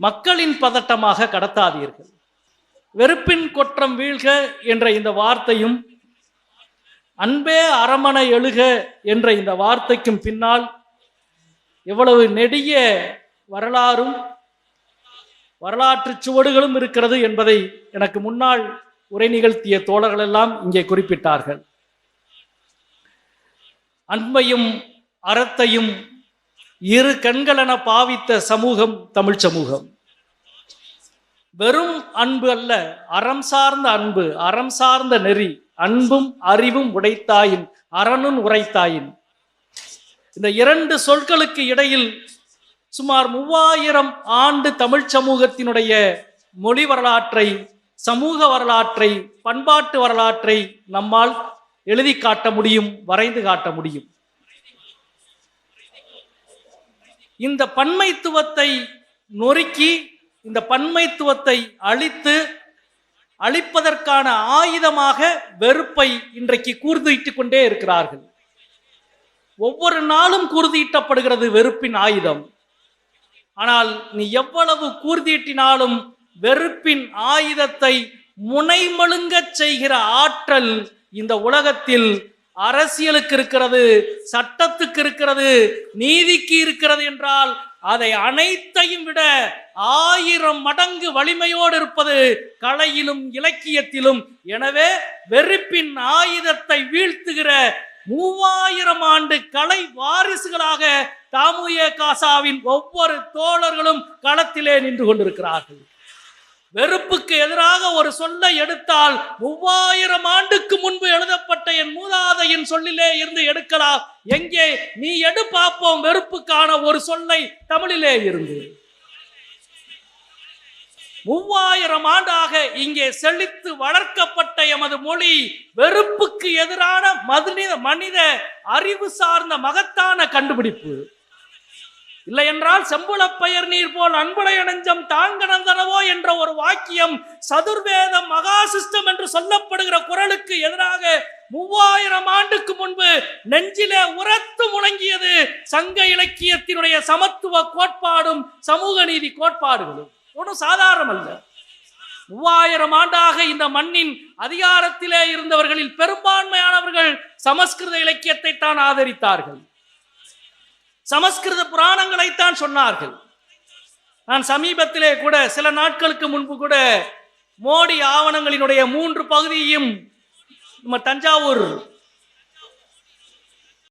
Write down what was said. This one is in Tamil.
மக்களின் பதட்டமாக கடத்தாதீர்கள். வெறுப்பின் கொற்றம் வீழ்க என்ற இந்த வார்த்தையும், அன்பே அரமனை எழுக என்ற இந்த வார்த்தைக்கும் பின்னால் எவ்வளவு நெடிய வரலாறும் வரலாற்று சுவடுகளும் இருக்கிறது என்பதை எனக்கு முன்னால் உரை நிகழ்த்திய தோழர்கள் எல்லாம் இங்கே குறிப்பிட்டார்கள். அன்பையும் அறத்தையும் இரு கண்களென பாவித்த சமூகம் தமிழ் சமூகம். வெறும் அன்பு அல்ல, அறம் சார்ந்த அன்பு, அறம் சார்ந்த நெறி, அன்பும் அறிவும் உடைத்தாயின் அறனும் உரைத்தாயின். இந்த இரண்டு சொற்களுக்கு இடையில் சுமார் 3000 ஆண்டு தமிழ் சமூகத்தினுடைய மொழி வரலாற்றை, சமூக வரலாற்றை, பண்பாட்டு வரலாற்றை நம்மால் எழுதி காட்ட முடியும், வரைந்து காட்ட முடியும். இந்த பன்மைத்துவத்தை நொறுக்கி, இந்த பன்மைத்துவத்தை அழித்து, அழிப்பதற்கான ஆயுதமாக வெறுப்பை இன்றைக்கு கூர்தீட்டிக் கொண்டே இருக்கிறார்கள். ஒவ்வொரு நாளும் கூர்தீட்டப்படுகிறது வெறுப்பின் ஆயுதம். ஆனால் நீ எவ்வளவு கூர்தீட்டினாலும் வெறுப்பின் ஆயுதத்தை முனைமழுங்கச் செய்கிற ஆற்றல் இந்த உலகத்தில் அரசியலுக்கு இருக்கிறது, சட்டத்துக்கு இருக்கிறது, நீதிக்கு இருக்கிறது என்றால் அதை அனைத்தையும் விட 1000 மடங்கு வலிமையோடு இருப்பது கலையிலும் இலக்கியத்திலும். எனவே வெறுப்பின் ஆயுதத்தை வீழ்த்துகிற 3000 ஆண்டு கலை வாரிசுகளாக தமுகவின் ஒவ்வொரு தோழர்களும் களத்திலே நின்று கொண்டிருக்கிறார்கள். வெறுப்புக்கு எதிராக ஒரு சொல்லை எடுத்தால் 3000 ஆண்டுக்கு முன்பு எழுதப்பட்ட என் மூதாதையின் சொல்லிலே இருந்து எடுக்கலாம். எங்கே நீ எடு பார்ப்போம் வெறுப்புக்கான ஒரு சொல்லை தமிழிலே இருந்து. 3000 ஆண்டாக இங்கே செழித்து வளர்க்கப்பட்ட எமது மொழி வெறுப்புக்கு எதிரான மனித அறிவு சார்ந்த மகத்தான கண்டுபிடிப்பு. இல்லை என்றால் செம்புல பெயர் நீர் போல் அன்புடைய நெஞ்சம் தாங்கனந்தனவோ என்ற ஒரு வாக்கியம் சதுர்வேதம் மகாசிஸ்டம் என்று சொல்லப்படுகிற குறளுக்கு எதிராக 3000 ஆண்டுக்கு முன்பு நெஞ்சிலே உரத்து முழங்கியது சங்க இலக்கியத்தினுடைய சமத்துவ கோட்பாடும் சமூக நீதி கோட்பாடுகளும். ஒன்றும் சாதாரணம் அல்ல. 3000 ஆண்டாக இந்த மண்ணின் அதிகாரத்திலே இருந்தவர்களில் பெரும்பான்மையானவர்கள் சமஸ்கிருத இலக்கியத்தை தான் ஆதரித்தார்கள், சமஸ்கிருத புராணங்களைத்தான் சொன்னார்கள். நான் சமீபத்திலே கூட சில நாட்களுக்கு முன்பு கூட மோடி ஆவணங்களினுடைய 3 பகுதியையும் நம்ம தஞ்சாவூர்